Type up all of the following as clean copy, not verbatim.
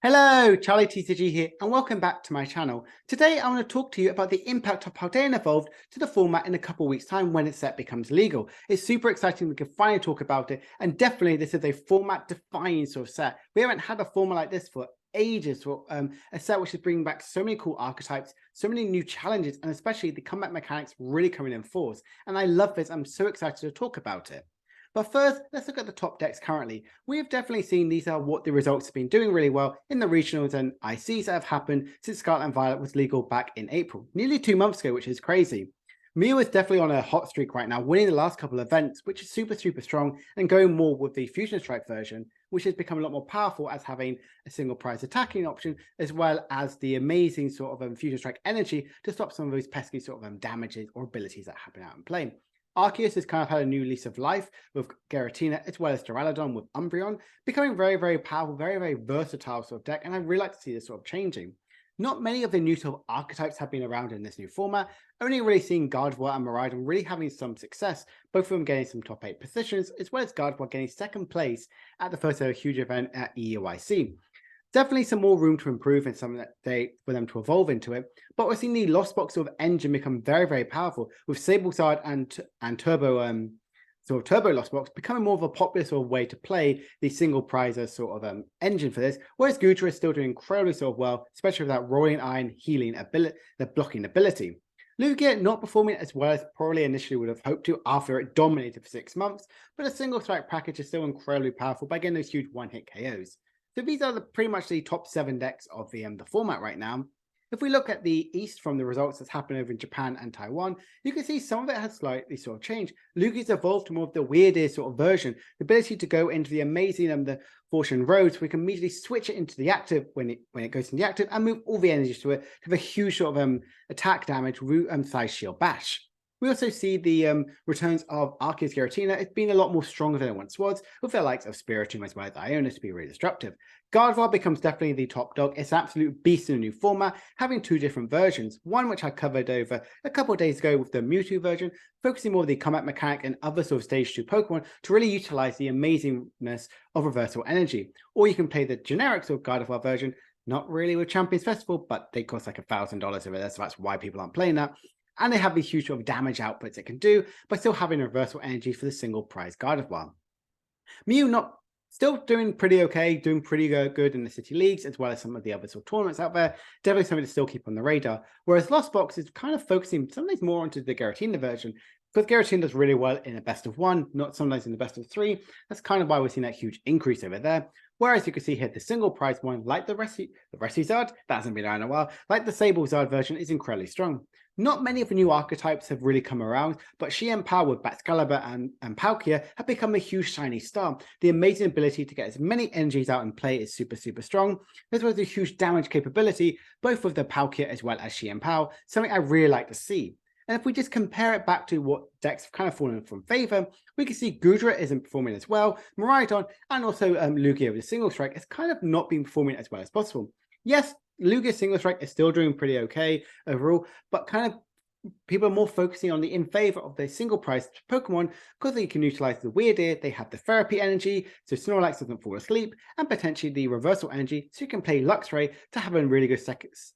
Hello, Charlie TCG here, and welcome back to my channel. Today, I want to talk to you about the impact of Paldea evolved to the format in a couple of weeks' time when its set becomes legal. It's super exciting we can finally talk about it, and definitely this is a format-defining sort of set. We haven't had a format like this for ages, for a set which is bringing back so many cool archetypes, so many new challenges, and especially the combat mechanics really coming in force. And I love this. I'm so excited to talk about it. But first, let's look at the top decks currently. We have definitely seen these are what the results have been doing really well in the regionals and ICs that have happened since Scarlet and Violet was legal back in April, nearly 2 months ago, which is crazy. Miu is definitely on a hot streak right now, winning the last couple of events, which is super, super strong, and going more with the Fusion Strike version, which has become a lot more powerful as having a single prize attacking option, as well as the amazing sort of Fusion Strike energy to stop some of those pesky sort of damages or abilities that happen out in play. Arceus has kind of had a new lease of life with Giratina as well as Duraludon with Umbreon, becoming very, very powerful, very, very versatile sort of deck, and I really like to see this sort of changing. Not many of the new sort of archetypes have been around in this new format, only really seeing Gardevoir and Miraidon really having some success, both of them getting some top 8 positions, as well as Gardevoir getting second place at the first ever huge event at EUIC. Definitely some more room to improve and something that for them to evolve into it. But we're seeing the Lostbox sort of engine become very, very powerful with Sablezard and Turbo sort of Turbo Lostbox becoming more of a popular sort of way to play the single prizer sort of engine for this. Whereas Gutra is still doing incredibly sort of well, especially with that Roaring Iron healing ability, the blocking ability. Lugia not performing as well as probably initially would have hoped to after it dominated for 6 months, but a single strike package is still incredibly powerful by getting those huge one-hit KOs. So these are pretty much the top 7 decks of the format right now. If we look at the East from the results that's happened over in Japan and Taiwan, you can see some of it has slightly sort of changed. Lugia's evolved to more of the weirder sort of version, the ability to go into the amazing the Fortune Roads. We can immediately switch it into the active when it goes into the active and move all the energies to it to have a huge sort of attack damage, root and size shield bash. We also see the returns of Arceus Giratina. It's been a lot more stronger than it once was, with the likes of Spiritomb as well as Ionis to be really disruptive. Gardevoir becomes definitely the top dog. It's an absolute beast in a new format, having 2 different versions. One which I covered over a couple of days ago with the Mewtwo version, focusing more on the combat mechanic and other sort of stage 2 Pokemon to really utilize the amazingness of reversal energy. Or you can play the generic sort of Gardevoir version, not really with Champions Festival, but they cost like $1,000 over there, so that's why people aren't playing that. And they have these huge sort of damage outputs it can do, but still having reversal energy for the single prize Gardevoir. Mew not still doing pretty okay, doing pretty good in the city leagues, as well as some of the other sort of tournaments out there. Definitely something to still keep on the radar. Whereas Lostbox is kind of focusing sometimes more onto the Giratina version, because Giratina does really well in a best of 1, not sometimes in the best of 3. That's kind of why we're seeing that huge increase over there. Whereas you can see here, the single prize one, like the Resizard, that hasn't been around in a while, like the Sablezard version, is incredibly strong. Not many of the new archetypes have really come around, but Xianpao with Baxcalibur and Palkia have become a huge shiny star. The amazing ability to get as many energies out in play is super, super strong, as well as the huge damage capability, both with the Palkia as well as Xianpao, something I really like to see. And if we just compare it back to what decks have kind of fallen from favor, we can see Gudra isn't performing as well, Miraidon, and also Lugia with a single strike has kind of not been performing as well as possible. Yes, Lugia single strike is still doing pretty okay overall, but kind of people are more focusing on the in favor of the single prize Pokemon because they can utilize the Weird Ear, they have the therapy energy, so Snorlax doesn't fall asleep, and potentially the reversal energy, so you can play Luxray to have a really good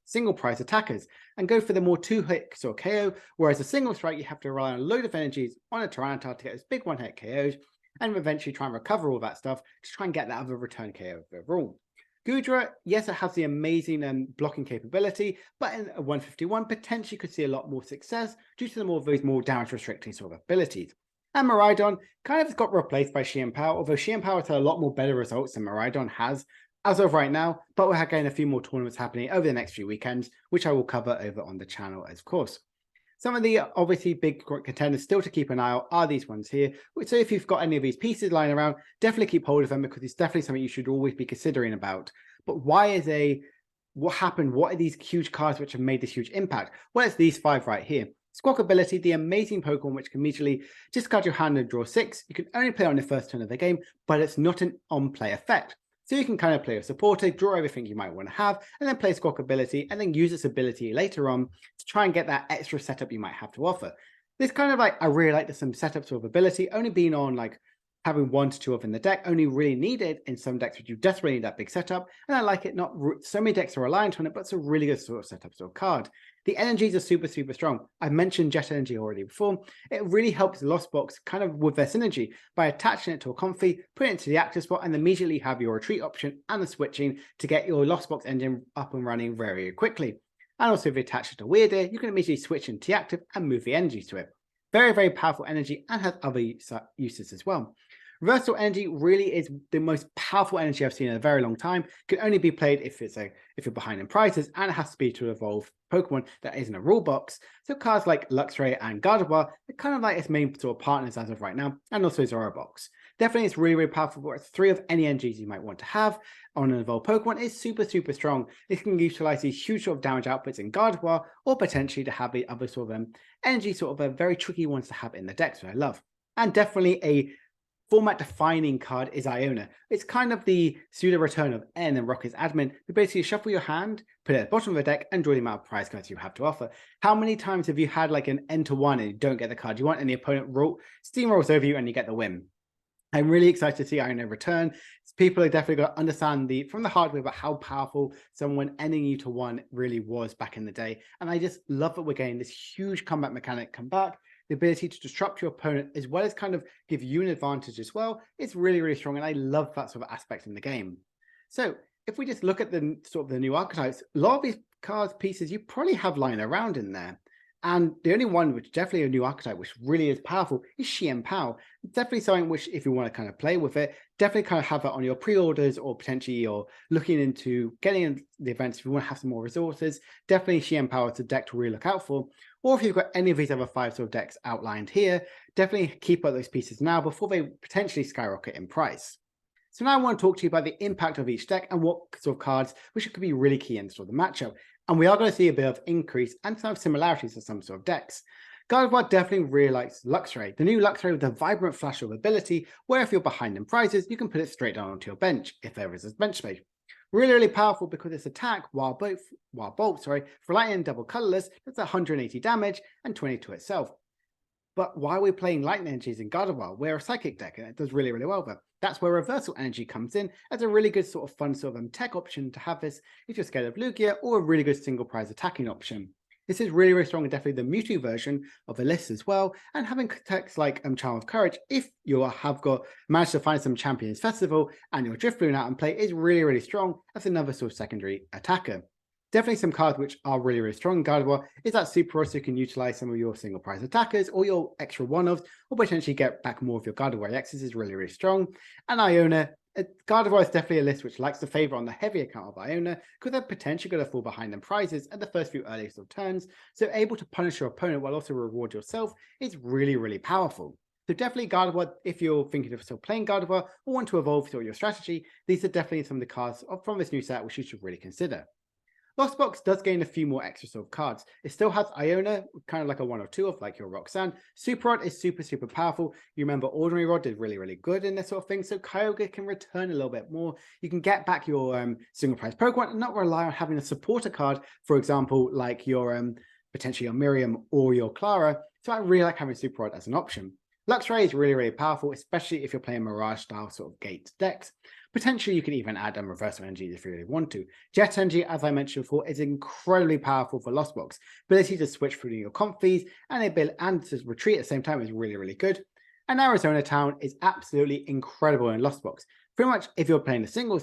single prize attackers and go for the more 2-hit sort of KO, whereas a single strike you have to rely on a load of energies on a Tyranitar to get those big 1-hit KOs and eventually try and recover all that stuff to try and get that other return KO overall. Gudra, yes, it has the amazing blocking capability, but in a 151, potentially could see a lot more success due to more of those more damage restricting sort of abilities. And Miraidon kind of got replaced by Xianpao, although Xianpao has had a lot more better results than Miraidon has as of right now, but we're getting a few more tournaments happening over the next few weekends, which I will cover over on the channel, of course. Some of the obviously big contenders still to keep an eye out are these ones here. So if you've got any of these pieces lying around, definitely keep hold of them because it's definitely something you should always be considering about. But what happened? What are these huge cards which have made this huge impact? Well, it's these 5 right here. Squawk ability, the amazing Pokemon which can immediately discard your hand and draw 6. You can only play on the first turn of the game, but it's not an on-play effect. So you can kind of play a supporter, draw everything you might want to have, and then play Squawk ability, and then use its ability later on to try and get that extra setup you might have to offer. This kind of I really like the some setups with ability, only being on Having 1 to 2 of in the deck only really needed in some decks which you desperately need that big setup, and I like it. Not so many decks are reliant on it, but it's a really good sort of setup sort of card. The energies are super strong. I mentioned Jet Energy already before. It really helps the Lostbox kind of with their synergy by attaching it to a Comfy, put it into the active spot, and immediately have your retreat option and the switching to get your Lostbox engine up and running very quickly. And also if you attach it to Weirder, you can immediately switch into the active and move the energies to it. Very powerful energy and has other uses as well. Versatile energy really is the most powerful energy I've seen in a very long time. Can only be played if you're behind in prizes, and it has to be to evolve Pokemon that isn't a rule box. So cards like Luxray and Gardevoir are kind of like its main sort of partners as of right now, and also Zorobox. Definitely it's really powerful, but 3 of any energies you might want to have on an evolved Pokemon is super strong. It can utilize these huge sort of damage outputs in Gardevoir, or potentially to have the other sort of energy sort of very tricky ones to have in the decks, which I love. And definitely a format defining card is Iona. It's kind of the pseudo return of N and Rocket's admin. You basically shuffle your hand, put it at the bottom of the deck, and draw the amount of prize cards you have to offer. How many times have you had like an N to 1 and you don't get the card you want, and the opponent steamrolls over you and you get the win? I'm really excited to see Iona return. People are definitely got to understand from the hardware about how powerful someone ending you to 1 really was back in the day. And I just love that we're getting this huge combat mechanic come back. The ability to disrupt your opponent as well as kind of give you an advantage as well. It's really strong, and I love that sort of aspect in the game. So if we just look at the sort of the new archetypes, a lot of these cards pieces you probably have lying around in there. And the only one which definitely a new archetype which really is powerful is Xian Pao. Definitely something which, if you want to kind of play with it, definitely kind of have that on your pre-orders, or potentially you're looking into getting in the events if you want to have some more resources. Definitely Xian Pao is a deck to really look out for. Or if you've got any of these other 5 sort of decks outlined here, definitely keep up those pieces now before they potentially skyrocket in price. So now I want to talk to you about the impact of each deck and what sort of cards which could be really key in sort of the matchup. And we are going to see a bit of increase and some similarities to some sort of decks. Gardevoir definitely really likes Luxray, the new Luxray with a vibrant flash of ability, where if you're behind in prizes, you can put it straight down onto your bench, if there is a bench space. Really powerful because its attack, Wild Bolt, for lightning double colorless, that's 180 damage and 20 to itself. But why are we playing lightning energies in Gardevoir? We're a psychic deck and it does really well there. That's where reversal energy comes in as a really good sort of fun sort of tech option to have this if you're scared of Lugia, or a really good single prize attacking option. This is really strong and definitely the Mewtwo version of the list as well. And having techs like Charm of Courage, if you have managed to find some Champions Festival and your Drifloon out and play, is really strong as another sort of secondary attacker. Definitely some cards which are really strong in Gardevoir is that Super Rust, you can utilize some of your single prize attackers or your extra one-offs, or potentially get back more of your Gardevoir X's is really strong. And Iona, Gardevoir is definitely a list which likes to favor on the heavy account of Iona, because they're potentially going to fall behind in prizes at the first few earliest of turns, so able to punish your opponent while also reward yourself is really powerful. So definitely Gardevoir, if you're thinking of still playing Gardevoir or want to evolve through your strategy, these are definitely some of the cards from this new set which you should really consider. Lostbox does gain a few more extra sort of cards. It still has Iona, kind of like a 1 or 2 of like your Roxanne. Super Rod is super powerful. You remember Ordinary Rod did really good in this sort of thing, so Kyogre can return a little bit more. You can get back your single prize Pokemon and not rely on having a supporter card, for example, like your potentially your Miriam or your Clara. So I really like having Super Rod as an option. Luxray is really powerful, especially if you're playing Mirage style sort of gate decks. Potentially, you can even add reversal energy if you really want to. Jet Energy, as I mentioned before, is incredibly powerful for Lostbox. Ability to switch through your Comfies and to retreat at the same time is really good. And Arizona Town is absolutely incredible in Lostbox. Pretty much, if you're playing a single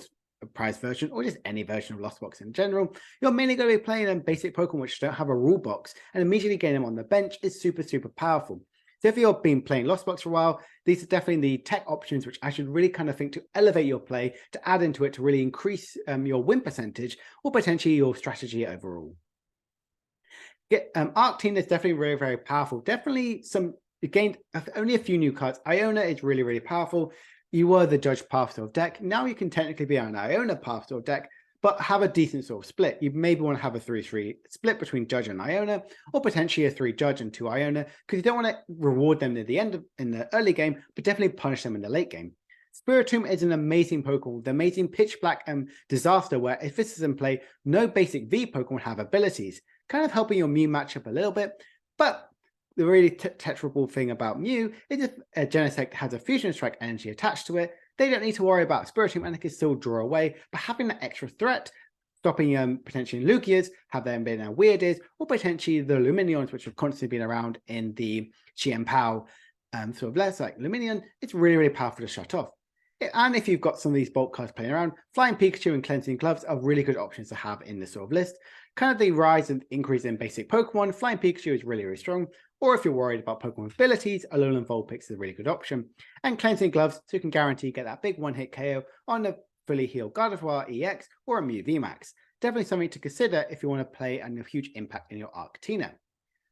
prize version or just any version of Lostbox in general, you're mainly going to be playing basic Pokemon which don't have a rule box, and immediately getting them on the bench is super powerful. So if you've been playing Lostbox for a while, these are definitely the tech options which I should really kind of think to elevate your play, to add into it to really increase your win percentage or potentially your strategy overall. Arctine is definitely very powerful. Definitely it gained only a few new cards. Iona is really powerful. You were the Judge path sort of deck. Now you can technically be on Iona path sort of deck, but have a decent sort of split. You maybe want to have a 3-3 split between Judge and Iona, or potentially a 3 Judge and 2 Iona, because you don't want to reward them at the end in the early game, but definitely punish them in the late game. Spiritomb is an amazing Pokemon, the amazing Pitch Black Disaster, where if this is in play, no basic V Pokemon have abilities, kind of helping your Mew matchup a little bit, but The really terrible thing about Mew is if a Genesect has a Fusion Strike energy attached to it, they don't need to worry about Spiritomb and they can still draw away, but having that extra threat, stopping potentially Lugias, have them been Weirdies, or potentially the Luminions, which have constantly been around in the Xianpao sort of less like Luminion, it's really, really powerful to shut off. And if you've got some of these bulk cards playing around, Flying Pikachu and Cleansing Gloves are really good options to have in this sort of list. Kind of the rise and increase in basic Pokemon, Flying Pikachu is really, really strong. Or if you're worried about Pokemon abilities, Alolan Vulpix is a really good option. And Cleansing Gloves, so you can guarantee get that big one-hit KO on a fully healed Gardevoir EX or a Mew VMAX. Definitely something to consider if you want to play and a huge impact in your Arctina.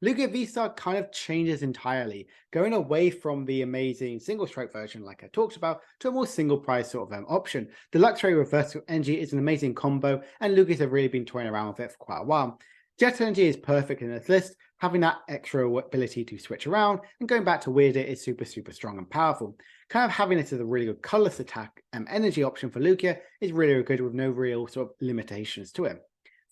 Lugia V-Star kind of changes entirely, going away from the amazing single strike version like I talked about to a more single price sort of option. The Luxray Reversal Energy is an amazing combo, and Lugias have really been toying around with it for quite a while. Jet Energy is perfect in this list, having that extra ability to switch around, and going back to Weird It is super, super strong and powerful. Kind of having it as a really good colorless attack energy option for Lugia is really, really good with no real sort of limitations to it.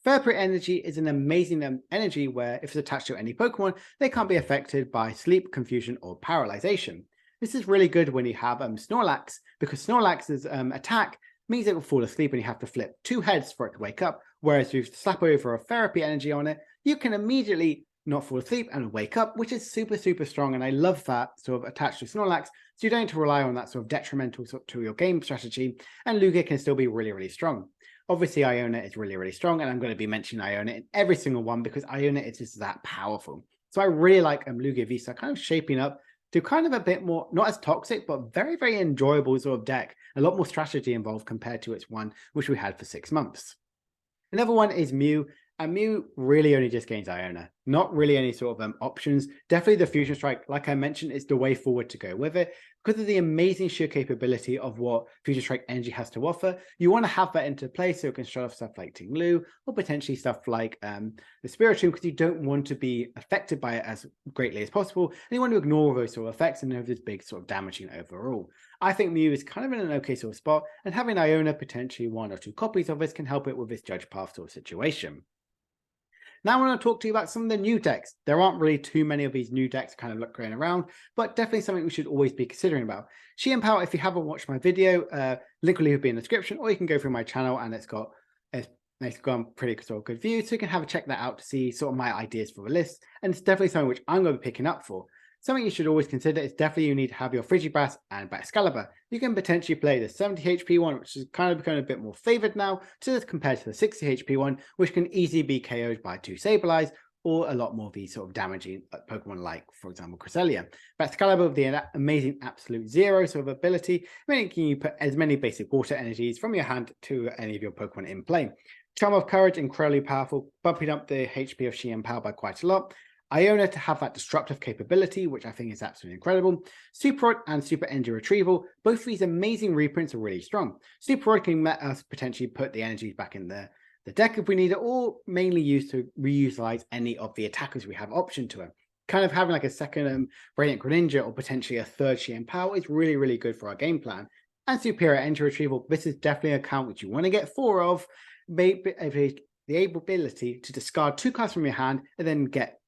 Furprit Energy is an amazing energy where if it's attached to any Pokemon, they can't be affected by sleep, confusion, or paralyzation. This is really good when you have Snorlax, because Snorlax's attack means it will fall asleep and you have to flip 2 heads for it to wake up, whereas if you slap over a Therapy Energy on it, you can immediately not fall asleep and wake up, which is super, super strong, and I love that sort of attached to Snorlax, so you don't need to rely on that sort of detrimental to your game strategy, and Lugia can still be really, really strong. Obviously, Iona is really, really strong, and I'm going to be mentioning Iona in every single one because Iona is just that powerful. So I really like Lugia V-Star kind of shaping up to kind of a bit more, not as toxic, but very, very enjoyable sort of deck. A lot more strategy involved compared to its one, which we had for 6 months. Another one is Mew, and Mew really only just gains Iona. Not really any sort of options. Definitely the Fusion Strike, like I mentioned, is the way forward to go with it. Because of the amazing sheer capability of what Fusion Strike Energy has to offer, you want to have that into play so you can show off stuff like Ting Liu, or potentially stuff like the Spiritomb, because you don't want to be affected by it as greatly as possible, and you want to ignore those sort of effects and have this big sort of damaging overall. I think Mew is kind of in an okay sort of spot, and having Iona, potentially 1 or 2 copies of this, can help it with this Judge Path sort of situation. Now I want to talk to you about some of the new decks. There aren't really too many of these new decks kind of going around, but definitely something we should always be considering about. Xianpao, if you haven't watched my video, link will be in the description, or you can go through my channel and it's got pretty sort of good views, so you can have a check that out to see sort of my ideas for the list. And it's definitely something which I'm going to be picking up for. Something you should always consider is definitely you need to have your Frigibass and Excalibur. You can potentially play the 70 HP one, which is kind of becoming a bit more favored now, compared to the 60 HP one, which can easily be KO'd by 2 Sableyes, or a lot more of these sort of damaging Pokemon like, for example, Cresselia. But Excalibur with the amazing Absolute Zero sort of ability, making you put as many basic water energies from your hand to any of your Pokemon in play. Charm of Courage, incredibly powerful, bumping up the HP of Xianpao by quite a lot. Iona to have that disruptive capability, which I think is absolutely incredible. Super Rod and Super Energy Retrieval, both of these amazing reprints are really strong. Super Rod can let us potentially put the energies back in the deck if we need it, or mainly used to reutilize any of the attackers we have option to it. Kind of having like a second Radiant Greninja or potentially a third Xianpao is really, really good for our game plan. And Superior Energy Retrieval, this is definitely an account which you want to get 4 of, the ability to discard 2 cards from your hand and then get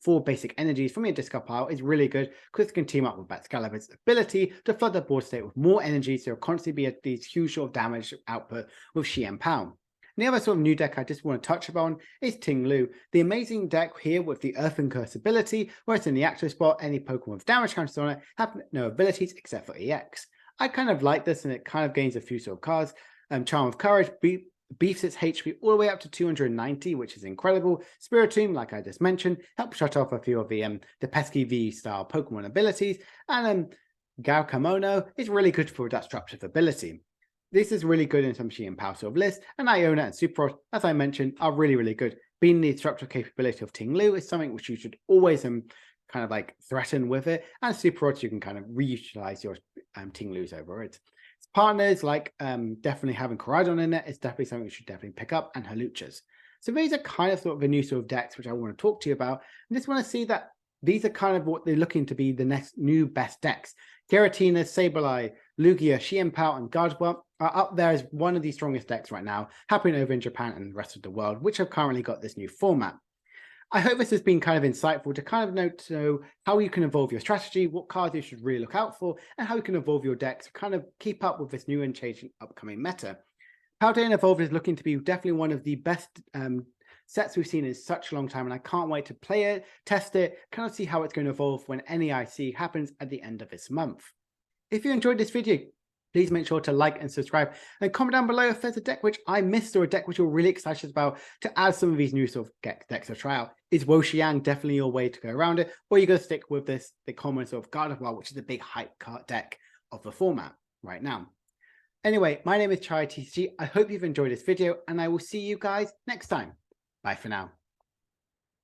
4 basic energies from your discard pile is really good because it can team up with Excalibur's ability to flood the board state with more energy, so you'll constantly be at these huge sort of damage output with Xianpao. And the other sort of new deck I just want to touch upon is Ting Liu, the amazing deck here with the Earth and Curse ability, where it's in the active spot, any Pokemon with damage counters on it have no abilities except for EX. I kind of like this, and it kind of gains a few sort of cards. Charm of Courage beefs its HP all the way up to 290, which is incredible. Spiritomb, like I just mentioned, helps shut off a few of the pesky V-style Pokemon abilities, and Gaukamono is really good for disruptive ability. This is really good in some Xianpao sort of lists, and Iona and Super Rod, as I mentioned, are really, really good. Being the disruptive capability of Ting Liu is something which you should always kind of like threaten with it, and Super Rod, you can kind of reutilize your Ting Lius over it. Partners like definitely having Koraidon in it is definitely something you should definitely pick up, and Haluchas. So these are kind of sort of the new sort of decks which I want to talk to you about. And just want to see that these are kind of what they're looking to be the next new best decks. Giratina, Sableye, Lugia, Xianpao, and Gardevoir are up there as one of the strongest decks right now, happening over in Japan and the rest of the world, which have currently got this new format. I hope this has been kind of insightful to kind of know how you can evolve your strategy, what cards you should really look out for, and how you can evolve your deck to kind of keep up with this new and changing upcoming meta. Paldea Evolved is looking to be definitely one of the best sets we've seen in such a long time, and I can't wait to play it, test it, kind of see how it's going to evolve when NEIC happens at the end of this month. If you enjoyed this video, please make sure to like and subscribe, and comment down below if there's a deck which I missed or a deck which you're really excited about to add some of these new sort of decks to try out. Is Woxiang definitely your way to go around it, or are you going to stick with the common sort of Guard of Wild, which is the big hype card deck of the format right now? Anyway, my name is TCG. I hope you've enjoyed this video, and I will see you guys next time. Bye for now.